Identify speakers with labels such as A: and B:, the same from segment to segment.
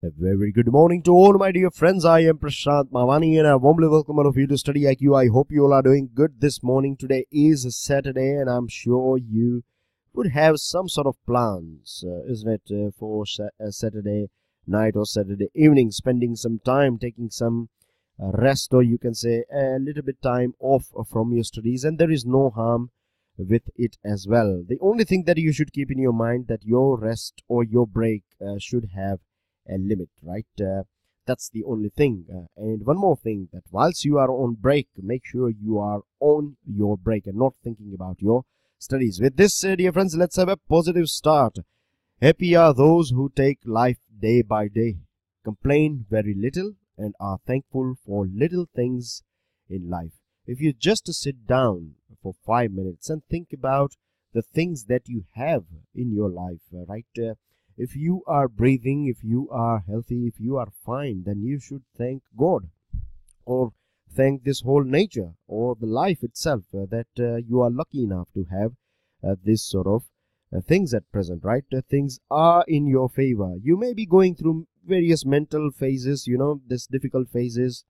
A: A very good morning to all my dear friends. I am Prashant Mavani and I warmly welcome all of you to StudyIQ. I hope you all are doing good this morning. Today is Saturday and I'm sure you would have some sort of plans, isn't it, for Saturday night or Saturday evening, spending some time, taking some rest, or you can say a little bit time off from your studies, and there is no harm with it as well. The only thing that you should keep in your mind that your rest or your break should have a limit, right? That's the only thing. And one more thing, that whilst you are on break, make sure you are on your break and not thinking about your studies. With this, dear friends, let's have a positive start. Happy are those who take life day by day, complain very little, and are thankful for little things in life. If you just sit down for 5 minutes and think about the things that you have in your life, right? If you are breathing, if you are healthy, if you are fine, then you should thank God or thank this whole nature or the life itself that you are lucky enough to have this sort of things at present, right? Things are in your favor. You may be going through various mental phases, this difficult phases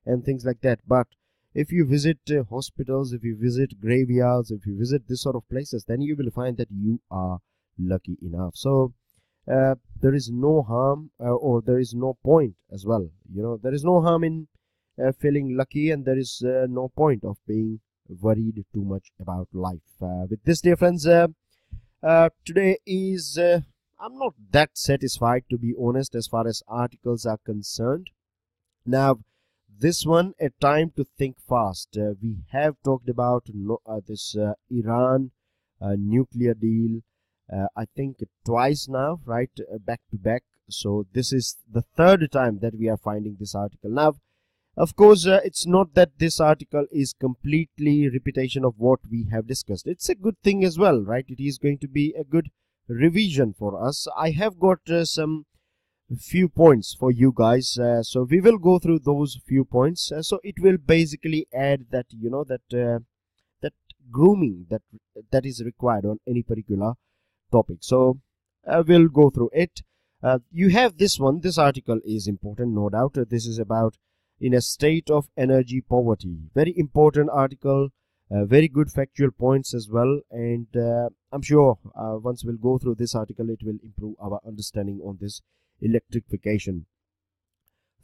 A: and things like that. But if you visit hospitals, if you visit graveyards, if you visit this sort of places, then you will find that you are lucky enough. So there is no harm or there is no point as well. There is no harm in feeling lucky, and there is no point of being worried too much about life. With this, dear friends, today is I'm not that satisfied, to be honest, as far as articles are concerned. Now, this one, a time to think fast. We have talked about this Iran nuclear deal, I think twice now, right, back to back. So this is the third time that we are finding this article. Now, of course, it's not that this article is completely repetition of what we have discussed. It's a good thing as well, right? It is going to be a good revision for us. I have got some few points for you guys, so we will go through those few points. So it will basically add that that grooming that is required on any particular topic. So we'll go through it. You have this one. This article is important, no doubt. This is about in a state of energy poverty. Very important article. Very good factual points as well. And I'm sure once we'll go through this article, it will improve our understanding on this electrification.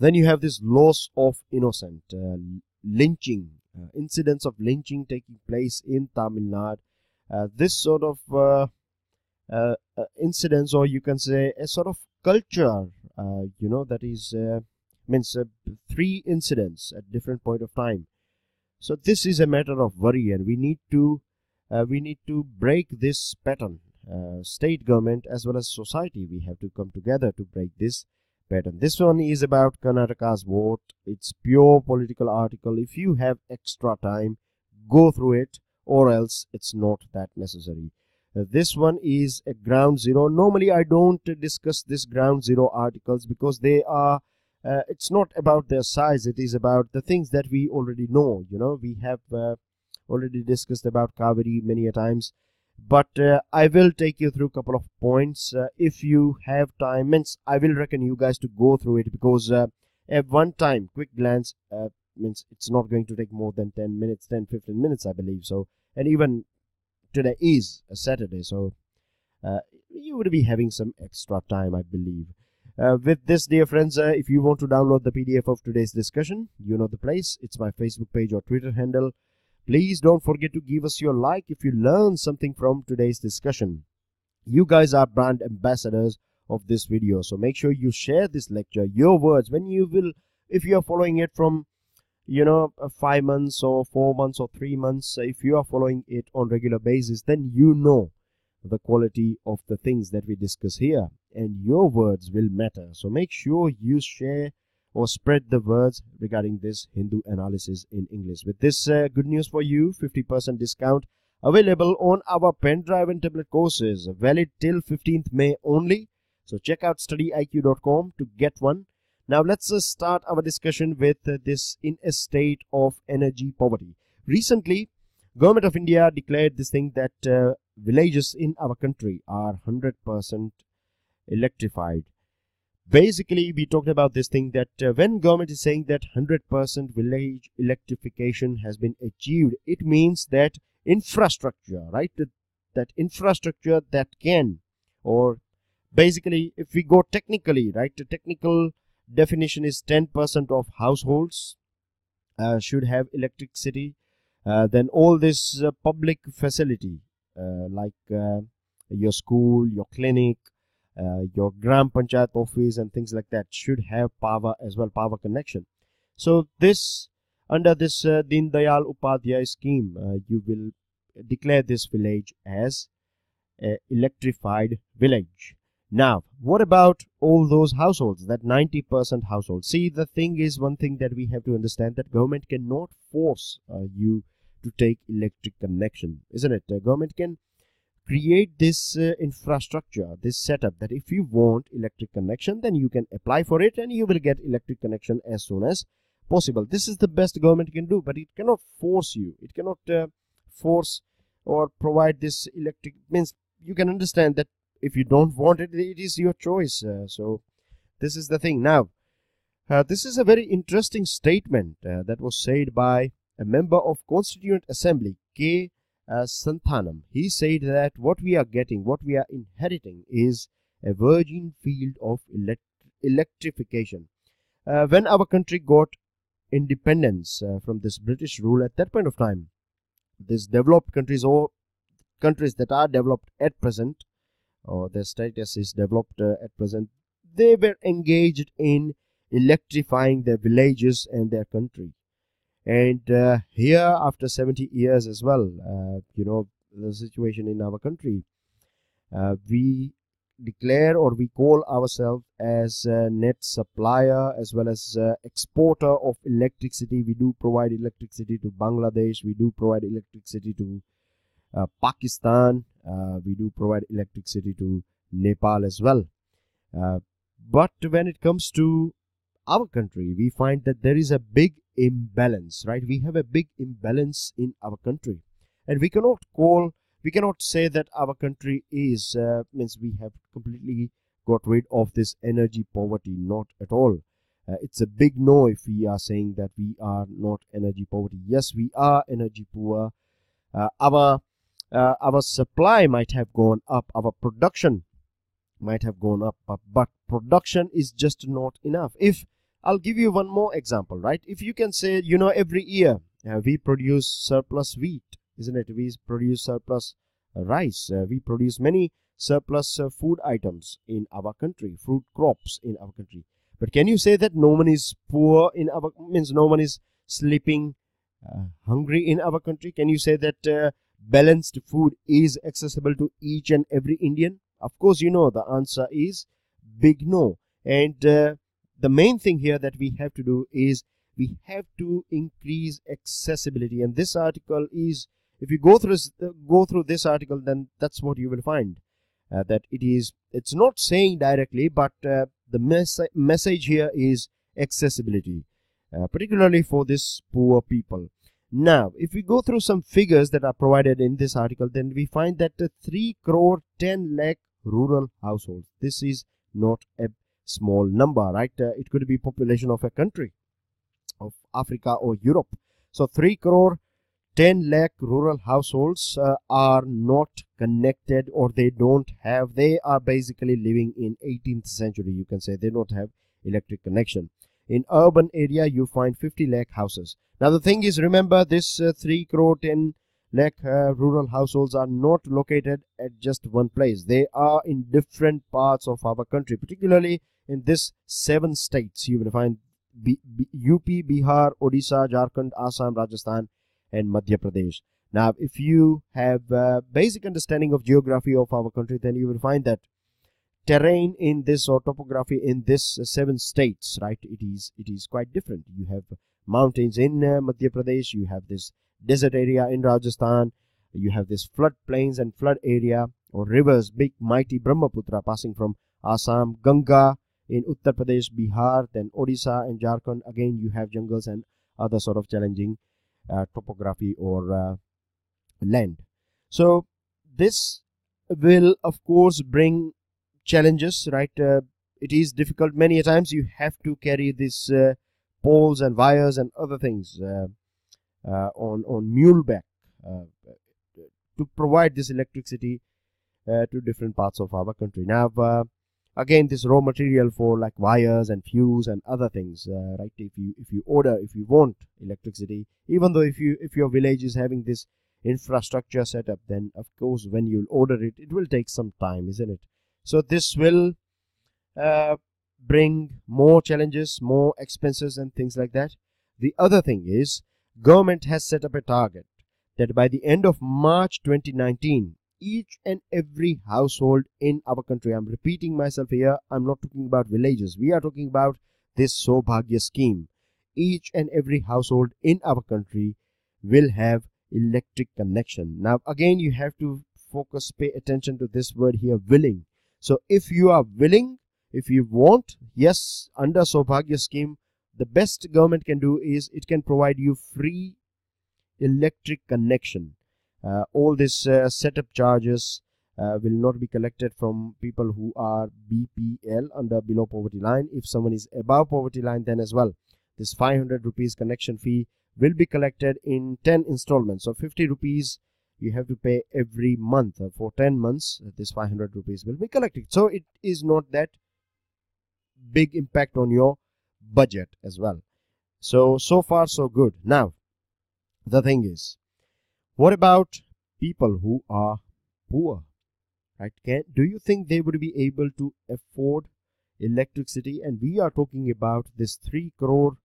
A: Then you have this loss of innocent, lynching, incidents of lynching taking place in Tamil Nadu. This sort of incidents, or you can say a sort of culture, that is means 3 incidents at different point of time. So this is a matter of worry, and we need to break this pattern. State government as well as society, we have to come together to break this pattern. This one is about Karnataka's vote. It's pure political article. If you have extra time, go through it, or else it's not that necessary. This one is a ground zero. Normally I don't discuss this ground zero articles because they are it's not about their size, it is about the things that we already know. We have already discussed about Kaveri many a times, but I will take you through a couple of points. If you have time, means I will reckon you guys to go through it, because at one time quick glance means it's not going to take more than 10-15 minutes, I believe. So, and even today is a Saturday, so you would be having some extra time, I believe. With this, dear friends, if you want to download the PDF of today's discussion, you know the place. It's my Facebook page or Twitter handle. Please don't forget to give us your like if you learn something from today's discussion. You guys are brand ambassadors of this video, so make sure you share this lecture, your words, when you will, if you are following it from 5 months or 4 months or 3 months, if you are following it on regular basis, then you know the quality of the things that we discuss here, and your words will matter. So make sure you share or spread the words regarding this Hindu analysis in English. With this good news for you, 50% discount available on our pen drive and tablet courses, valid till 15th May only. So check out StudyIQ.com to get one. Now let's start our discussion with this in a state of energy poverty. Recently, Government of India declared this thing that villages in our country are 100% electrified. basically we talked about this thing that when government is saying that 100% village electrification has been achieved, it means that infrastructure, right, that infrastructure that can, or basically if we go technically, right, the technical definition is 10% of households should have electricity. Then all this public facility like your school, your clinic, your Gram Panchayat office and things like that should have power as well, power connection. So this, under this Deen Dayal Upadhyay scheme, you will declare this village as a electrified village. Now, what about all those households, that 90% households? See, the thing is, one thing that we have to understand, that government cannot force you to take electric connection, isn't it? Government can create this infrastructure, this setup, that if you want electric connection, then you can apply for it and you will get electric connection as soon as possible. This is the best government can do, but it cannot force you. It cannot force or provide this electric. Means you can understand that if you don't want it, it is your choice. So this is the thing. Now, this is a very interesting statement that was said by a member of Constituent Assembly, K. Santhanam. He said that what we are getting, what we are inheriting, is a virgin field of electrification. When our country got independence from this British rule, at that point of time, these developed countries, or countries that are developed at present, or their status is developed at present, they were engaged in electrifying their villages and their country. And here, after 70 years as well, you know, the situation in our country, we declare, or we call ourselves as a net supplier as well as exporter of electricity. We do provide electricity to Bangladesh, we do provide electricity to Pakistan, we do provide electricity to Nepal as well. But when it comes to our country, we find that there is a big imbalance, right? We have a big imbalance in our country, and we cannot say that our country is means we have completely got rid of this energy poverty. Not at all. It's a big no if we are saying that we are not energy poverty. Yes, we are energy poor. Our supply might have gone up, our production might have gone up, but production is just not enough. If I'll give you one more example, right? If you can say, you know, every year we produce surplus wheat, isn't it? We produce surplus rice. We produce many surplus food items in our country, fruit crops in our country. But can you say that no one is poor in our, means no one is sleeping hungry in our country? Can you say that balanced food is accessible to each and every Indian? Of course, you know the answer is big no. And the main thing here that we have to do is we have to increase accessibility. And this article is, if you go through this article, then that's what you will find, that it's not saying directly, but the message here is accessibility, particularly for this poor people. Now, if we go through some figures that are provided in this article, then we find that 3 crore 10 lakh rural households. This is not a small number, right? It could be population of a country of Africa or Europe. So 3 crore 10 lakh rural households are not connected, or they are basically living in 18th century. You can say they don't have electric connection. In urban area, you find 50 lakh houses. Now the thing is, remember, this 3 crore 10 lakh rural households are not located at just one place. They are in different parts of our country, particularly in this 7 states. You will find UP, Bihar, Odisha, Jharkhand, Assam, Rajasthan and Madhya Pradesh. Now, if you have basic understanding of geography of our country, then you will find that terrain in this, or topography in this 7 states, right, it is quite different. You have mountains in Madhya Pradesh, you have this desert area in Rajasthan, you have this flood plains and flood area, or rivers, big mighty Brahmaputra passing from Assam, Ganga in Uttar Pradesh, Bihar, then Odisha and Jharkhand. Again, you have jungles and other sort of challenging topography or land. So this will of course bring challenges, right? it is difficult. Many a times you have to carry this poles and wires and other things on muleback to provide this electricity to different parts of our country. Now, again, this raw material for like wires and fuse and other things, right? If you want electricity, even though if your village is having this infrastructure set up, then of course when you order it, it will take some time, isn't it? So this will bring more challenges, more expenses and things like that. The other thing is, government has set up a target that by the end of March 2019, each and every household in our country, I'm repeating myself here, I'm not talking about villages, we are talking about this Saubhagya scheme. Each and every household in our country will have electric connection. Now again, you have to focus, pay attention to this word here, willing. So if you are willing, if you want, yes, under Saubhagya scheme, the best government can do is it can provide you free electric connection. All this setup charges will not be collected from people who are BPL, under below poverty line. If someone is above poverty line, then as well, this 500 rupees connection fee will be collected in 10 installments. So 50 rupees you have to pay every month. For 10 months, this 500 rupees will be collected. So it is not that big impact on your budget as well. So far so good. Now the thing is, what about people who are poor, right? Do you think they would be able to afford electricity? And we are talking about this 3 crore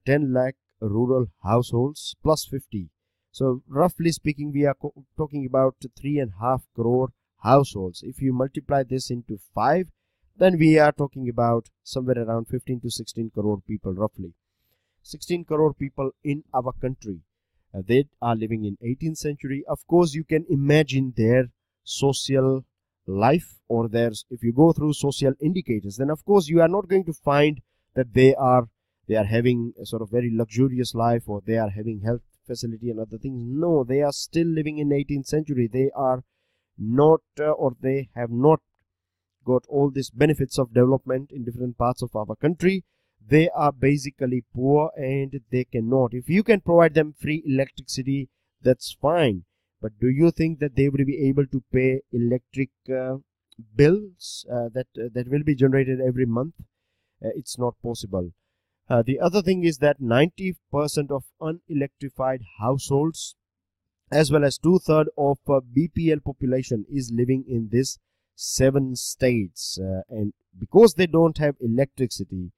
A: 10 lakh rural households plus 50. So roughly speaking, we are talking about 3.5 crore households. If you multiply this into 5, then we are talking about somewhere around 15 to 16 crore people, roughly 16 crore people in our country. They are living in 18th century. Of course, you can imagine their social life, or if you go through social indicators, then of course you are not going to find that they are having a sort of very luxurious life, or they are having health facility and other things. No, they are still living in 18th century. They are not or they have not got all these benefits of development in different parts of our country. They are basically poor and they cannot. If you can provide them free electricity, that's fine. But do you think that they will be able to pay electric bills that will be generated every month? It's not possible. The other thing is that 90% of unelectrified households, as well as 2/3 of BPL population, is living in this 7 states. And because they don't have electricity,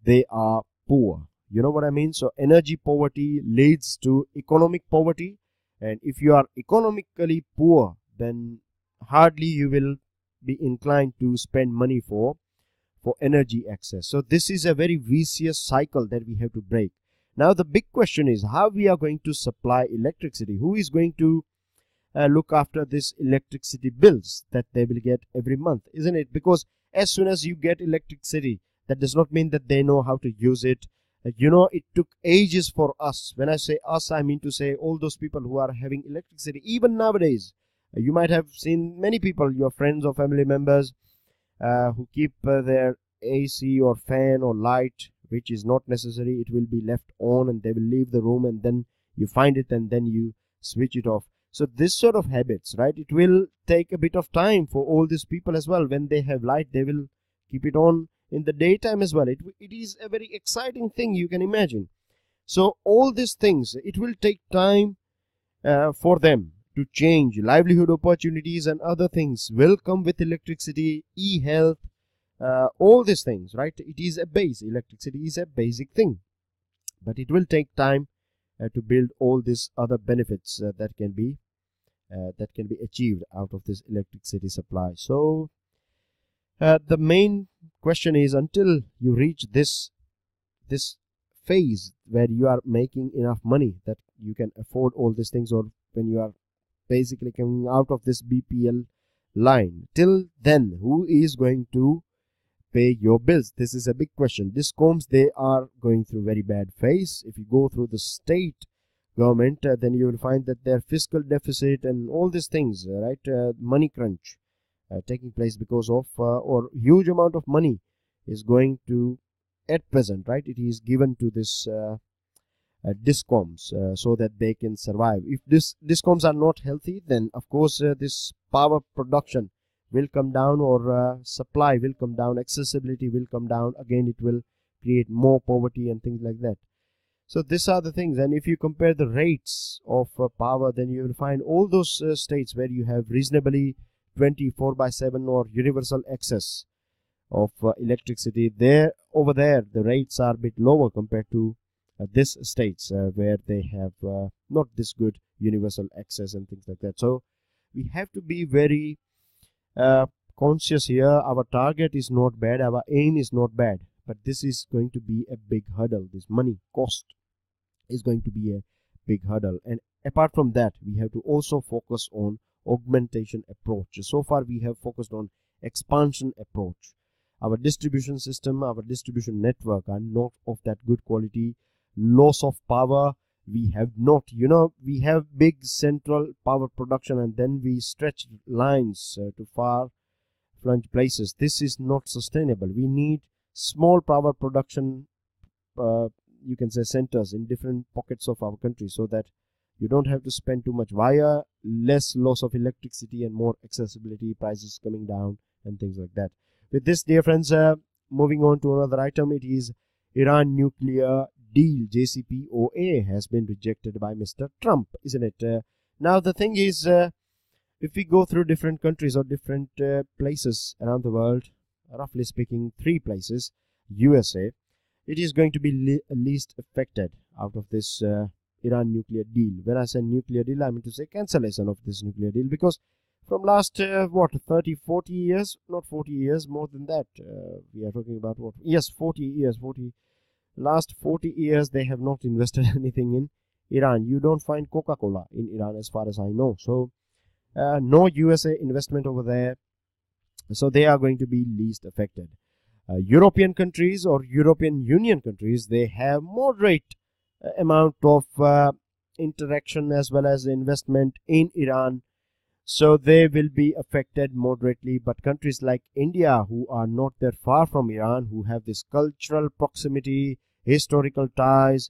A: they are poor. You know what I mean? So energy poverty leads to economic poverty. And if you are economically poor, then hardly you will be inclined to spend money for energy access. So this is a very vicious cycle that we have to break. Now the big question is how we are going to supply electricity. Who is going to look after this electricity bills that they will get every month, isn't it? Because as soon as you get electricity, that does not mean that they know how to use it. You know, it took ages for us. When I say us, I mean to say all those people who are having electricity. Even nowadays, you might have seen many people, your friends or family members, who keep their AC or fan or light, which is not necessary. It will be left on and they will leave the room, and then you find it and then you switch it off. So this sort of habits, right? It will take a bit of time for all these people as well. When they have light, they will keep it on in the daytime as well. It is a very exciting thing, you can imagine. So all these things, it will take time for them to change. Livelihood opportunities and other things will come with electricity, e-health, all these things, right? It is a base. Electricity is a basic thing, but it will take time to build all these other benefits that can be achieved out of this electricity supply. So the main question is, until you reach this phase where you are making enough money that you can afford all these things, or when you are basically coming out of this BPL line, till then who is going to pay your bills? This is a big question. Discoms, they are going through very bad phase. If you go through the state government, then you will find that their fiscal deficit and all these things, right, money crunch, taking place because of or huge amount of money is going to, at present, right, it is given to this discoms so that they can survive. If this discoms are not healthy, then of course this power production will come down, or supply will come down, accessibility will come down. Again, it will create more poverty and things like that. So these are the things. And if you compare the rates of power, then you will find all those states where you have reasonably 24/7 or universal access of electricity, over there the rates are a bit lower compared to these states where they have not this good universal access and things like that. So we have to be very conscious here. Our target is not bad, our aim is not bad, but this is going to be a big hurdle. This money cost is going to be a big hurdle. And apart from that, we have to also focus on augmentation approach. So far we have focused on expansion approach. Our distribution system, our distribution network are not of that good quality. Loss of power, we have not, we have big central power production and then we stretch lines to far-flung places. This is not sustainable. We need small power production, you can say, centers in different pockets of our country, so that you don't have to spend too much wire, less loss of electricity and more accessibility, prices coming down and things like that. With this, dear friends, moving on to another item, it is Iran nuclear deal, JCPOA, has been rejected by Mr. Trump, isn't it? Now the thing is, if we go through different countries or different places around the world, roughly speaking 3 places, USA, it is going to be least affected out of this Iran nuclear deal. When I say nuclear deal, I mean to say cancellation of this nuclear deal, because from last 30-40 years, not 40 years, more than that, we are talking about what? Yes, 40 years. Last 40 years they have not invested anything in Iran. You don't find Coca-Cola in Iran as far as I know. So no USA investment over there, so they are going to be least affected. European countries or European Union countries, they have moderate amount of interaction as well as investment in Iran, so they will be affected moderately. But countries like India, who are not that far from Iran, who have this cultural proximity, historical ties,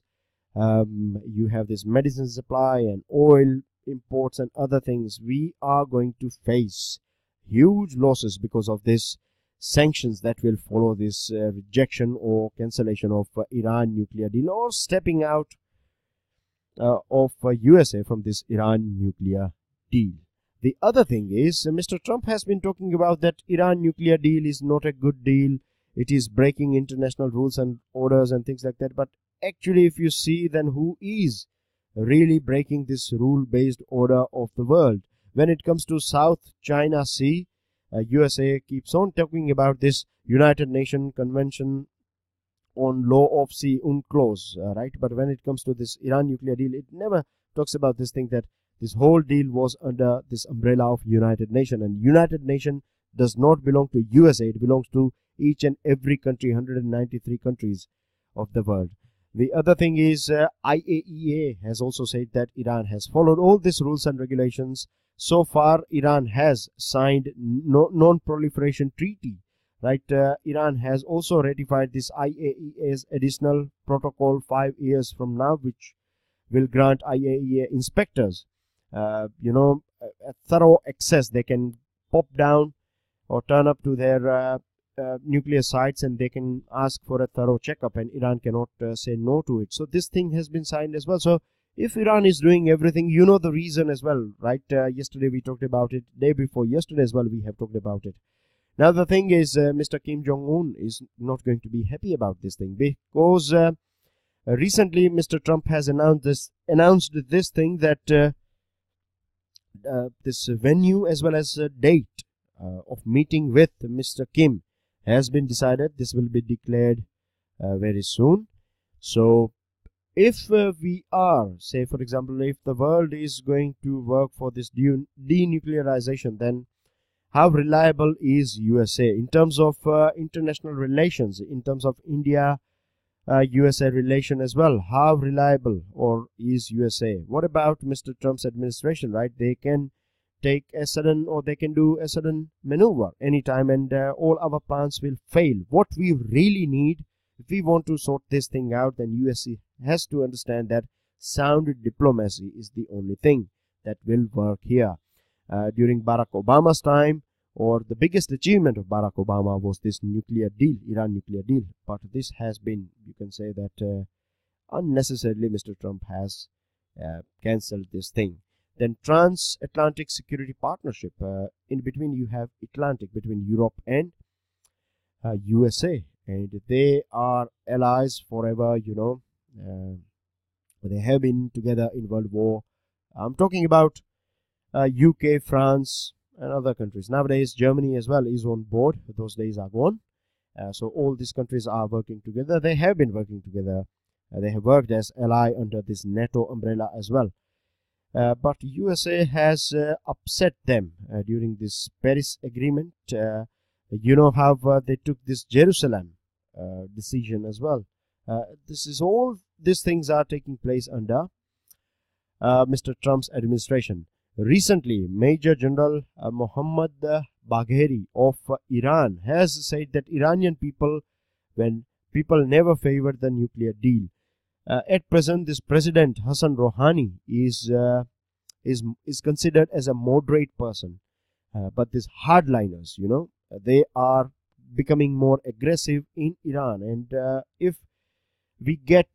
A: you have this medicine supply and oil imports and other things, we are going to face huge losses because of this sanctions that will follow this rejection or cancellation of Iran nuclear deal, or stepping out of USA from this Iran nuclear deal. The other thing is, Mr. Trump has been talking about that Iran nuclear deal is not a good deal. It is breaking international rules and orders and things like that. But actually, if you see, then who is really breaking this rule-based order of the world? When it comes to South China Sea, USA keeps on talking about this United Nations Convention on Law of Sea, UNCLOS, right? But when it comes to this Iran nuclear deal, it never talks about this thing that this whole deal was under this umbrella of United Nations, and United Nations does not belong to USA. It belongs to each and every country, 193 countries of the world. The other thing is IAEA has also said that Iran has followed all these rules and regulations. So far, Iran has signed non-proliferation treaty, right? Iran has also ratified this IAEA's additional protocol 5 years from now, which will grant IAEA inspectors a thorough access. They can pop down or turn up to their nuclear sites, and they can ask for a thorough checkup, and Iran cannot say no to it. So this thing has been signed as well. So if Iran is doing everything, you know the reason as well, right? Yesterday we talked about it. Day before yesterday as well, we have talked about it. Now the thing is, Mr. Kim Jong-un is not going to be happy about this thing, because recently Mr. Trump has announced this thing that this venue as well as date of meeting with Mr. Kim has been decided. This will be declared very soon. So if we are, say for example, if the world is going to work for this denuclearization, then how reliable is USA in terms of international relations, in terms of India USA relation as well? How reliable or is USA? What about Mr. Trump's administration, right? They can take a sudden, or they can do a sudden maneuver anytime, and all our plans will fail. What we really need, if we want to sort this thing out, then USC has to understand that sound diplomacy is the only thing that will work here. During Barack Obama's time, or the biggest achievement of Barack Obama was this nuclear deal, Iran nuclear deal. But this has been, you can say that unnecessarily Mr. Trump has cancelled this thing. Then Transatlantic Security Partnership. In between you have Atlantic, between Europe and USA. And they are allies forever, you know. They have been together in World War. I'm talking about UK, France, and other countries. Nowadays, Germany as well is on board. Those days are gone. So all these countries are working together. They have been working together. They have worked as ally under this NATO umbrella as well. But USA has upset them during this Paris Agreement. You know how they took this Jerusalem decision as well. This is all these things are taking place under Mr. Trump's administration. Recently, Major General Mohammad Bagheri of Iran has said that Iranian people never favored the nuclear deal. At present, this President Hassan Rouhani is considered as a moderate person, but these hardliners, you know, they are becoming more aggressive in Iran, and if we get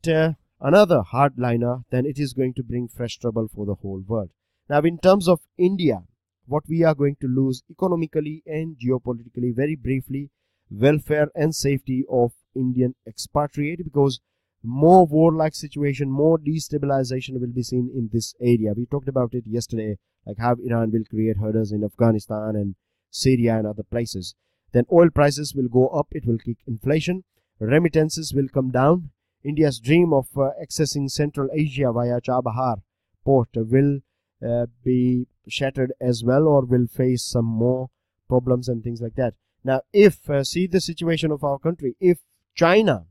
A: another hardliner, then it is going to bring fresh trouble for the whole world. Now, in terms of India, what we are going to lose economically and geopolitically, very briefly, welfare and safety of Indian expatriate, because more warlike situation, more destabilization will be seen in this area. We talked about it yesterday, like how Iran will create herders in Afghanistan and Syria and other places. Then oil prices will go up, it will kick inflation, remittances will come down. India's dream of accessing Central Asia via Chabahar port will be shattered as well, or will face some more problems and things like that. Now, if see the situation of our country, if China,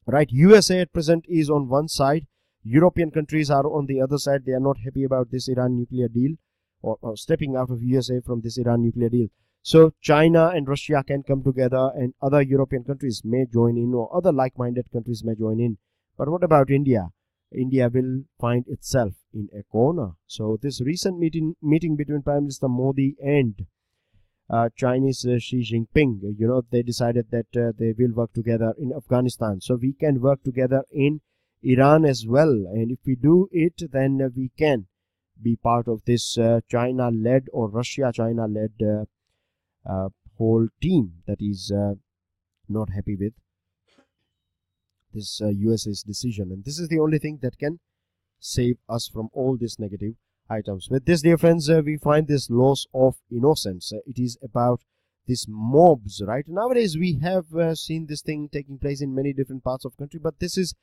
A: right, USA at present is on one side, European countries are on the other side. They are not happy about this Iran nuclear deal, or stepping out of USA from this Iran nuclear deal. So China and Russia can come together, and other European countries may join in, or other like-minded countries may join in. But what about India? India will find itself in a corner. So this recent meeting between Prime Minister Modi and Chinese Xi Jinping, you know, they decided that they will work together in Afghanistan. So we can work together in Iran as well. And if we do it, then we can be part of this China-led or Russia-China-led whole team that is not happy with this USA's decision. And this is the only thing that can save us from all these negative items. With this, dear friends, we find this loss of innocence. It is about these mobs, right? Nowadays, we have seen this thing taking place in many different parts of the country, but this is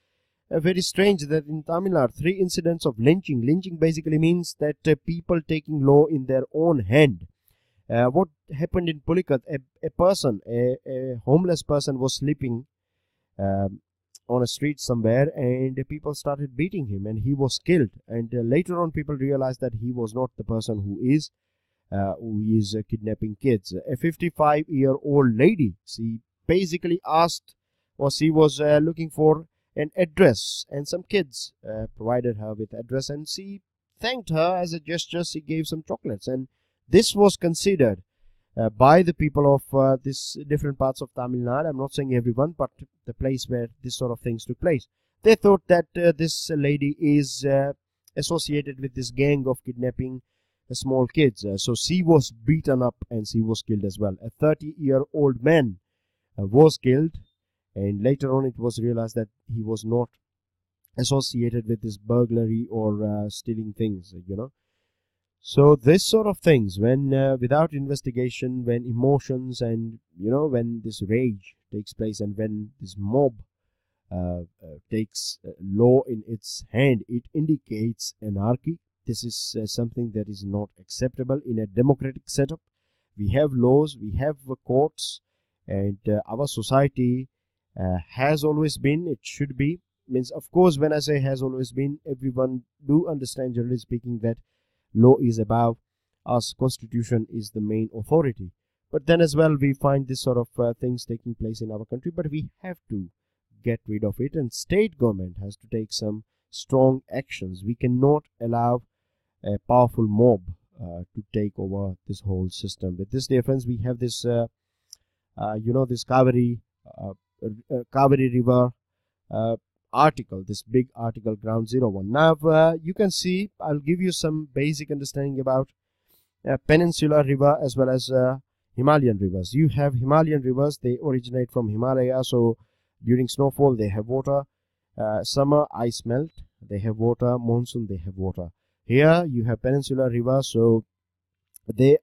A: very strange that in Tamil Nadu, 3 incidents of lynching. Lynching basically means that people taking law in their own hand. What happened in Pulikat, a homeless person was sleeping on a street somewhere, and people started beating him, and he was killed. And later on, people realized that he was not the person who is kidnapping kids. A 55-year-old lady, she basically asked, or she was looking for an address, and some kids provided her with address, and she thanked her as a gesture. She gave some chocolates, and this was considered by the people of this different parts of Tamil Nadu. I'm not saying everyone, but the place where this sort of things took place. They thought that this lady is associated with this gang of kidnapping small kids. So she was beaten up and she was killed as well. A 30-year-old man was killed, and later on it was realized that he was not associated with this burglary or stealing things, you know. So this sort of things, when without investigation, when emotions and, you know, when this rage takes place, and when this mob takes law in its hand, it indicates anarchy. This is something that is not acceptable in a democratic setup. We have laws, we have courts, and our society has always been, it should be, means, of course, when I say has always been, everyone do understand, generally speaking, that law is above us constitution is the main authority. But then as well, we find this sort of things taking place in our country, but we have to get rid of it, and state government has to take some strong actions. We cannot allow a powerful mob to take over this whole system. With this, dear friends, we have this this Kaveri River article, this big article, ground 01. Now you can see, I'll give you some basic understanding about peninsular river as well as Himalayan rivers. You have Himalayan rivers, they originate from Himalaya, so during snowfall they have water, summer ice melt, they have water, monsoon they have water. Here you have peninsular river, so they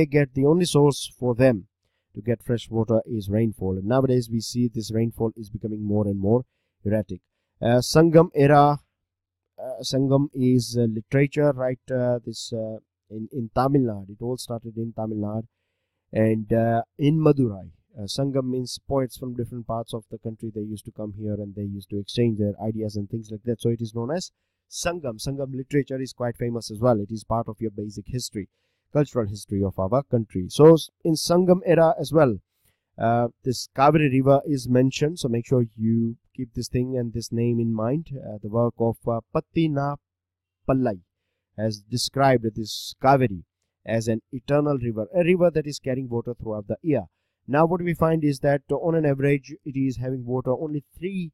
A: get, the only source for them to get fresh water is rainfall, and nowadays we see this rainfall is becoming more and more erratic. Sangam era, Sangam is literature, right? In Tamil Nadu, it all started in Tamil Nadu, and in Madurai. Sangam means poets from different parts of the country. They used to come here and they used to exchange their ideas and things like that. So it is known as Sangam. Sangam literature is quite famous as well. It is part of your basic history, cultural history of our country. So in Sangam era as well, this Kaveri River is mentioned. So make sure you keep this thing and this name in mind. The work of Pattina Pallai has described this Kaveri as an eternal river, a river that is carrying water throughout the year. Now what we find is that on an average it is having water only 3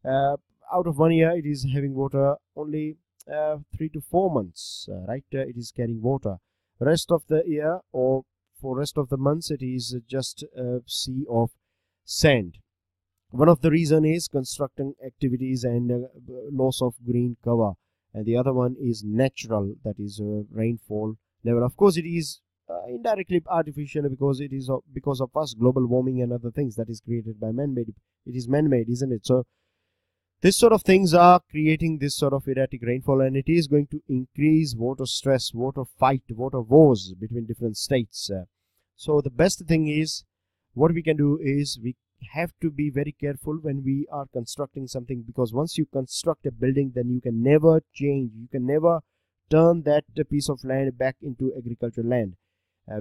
A: out of 1 year, it is having water only 3 to 4 months, right? It is carrying water. Rest of the year, or for rest of the months, it is just a sea of sand. One of the reason is construction activities and loss of green cover, and the other one is natural, that is rainfall level. Of course it is indirectly artificial, because it is because of us, global warming and other things that is created by man-made. It is man-made, isn't it? So this sort of things are creating this sort of erratic rainfall, and it is going to increase water stress, water fight, water wars between different states. So the best thing is, what we can do is, we have to be very careful when we are constructing something, because once you construct a building, then you can never change, you can never turn that piece of land back into agricultural land.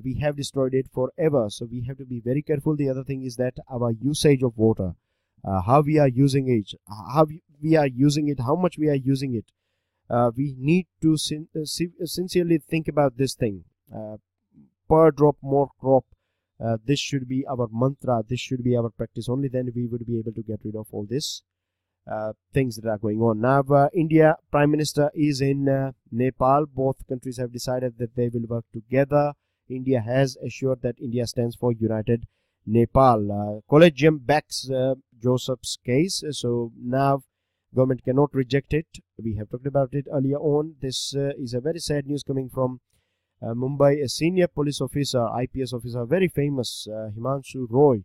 A: We have destroyed it forever, so we have to be very careful. The other thing is that our usage of water, how we are using it, how much we are using it, we need to sincerely think about this thing. Per drop more crop, this should be our mantra, this should be our practice. Only then we would be able to get rid of all this things that are going on. Now India Prime Minister is in Nepal. Both countries have decided that they will work together. India has assured that India stands for United Nepal. Collegium backs Joseph's case, so now government cannot reject it. We have talked about it earlier on. This is a very sad news coming from Mumbai. A senior police officer, IPS officer, very famous, Himanshu Roy,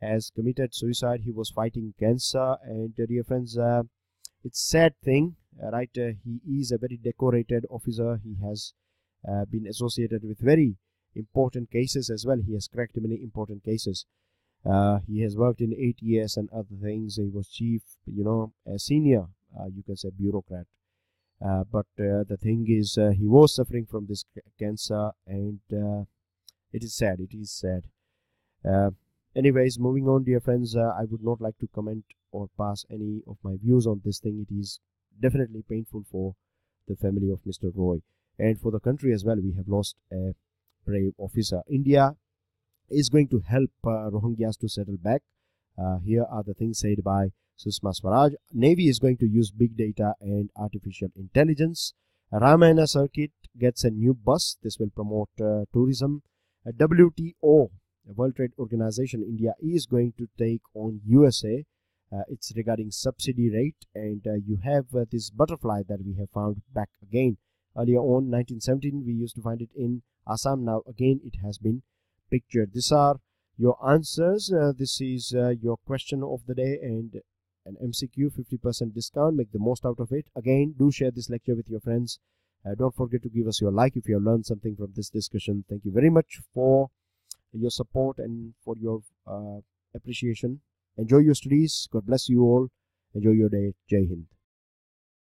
A: has committed suicide. He was fighting cancer, and dear friends, it's a sad thing, right? He is a very decorated officer. He has been associated with very important cases as well. He has cracked many important cases. He has worked in ATS and other things. He was chief, a senior, you can say, bureaucrat. But the thing is, he was suffering from this cancer, and it is sad. It is sad. Anyways, moving on, dear friends, I would not like to comment or pass any of my views on this thing. It is definitely painful for the family of Mr. Roy, and for the country as well. We have lost a brave officer. India is going to help Rohingyas to settle back. Here are the things said by Sushma Swaraj. Navy is going to use big data and artificial intelligence. Ramayana Circuit gets a new bus. This will promote tourism. WTO, World Trade Organization, India is going to take on USA. It's regarding subsidy rate, and you have this butterfly that we have found back again. Earlier on, 1917, we used to find it in Assam. Now again it has been pictured. These are your answers. This is your question of the day and an MCQ, 50% discount. Make the most out of it. Again, do share this lecture with your friends. Don't forget to give us your like if you have learned something from this discussion. Thank you very much for your support and for your appreciation. Enjoy your studies. God bless you all. Enjoy your day. Jai Hind.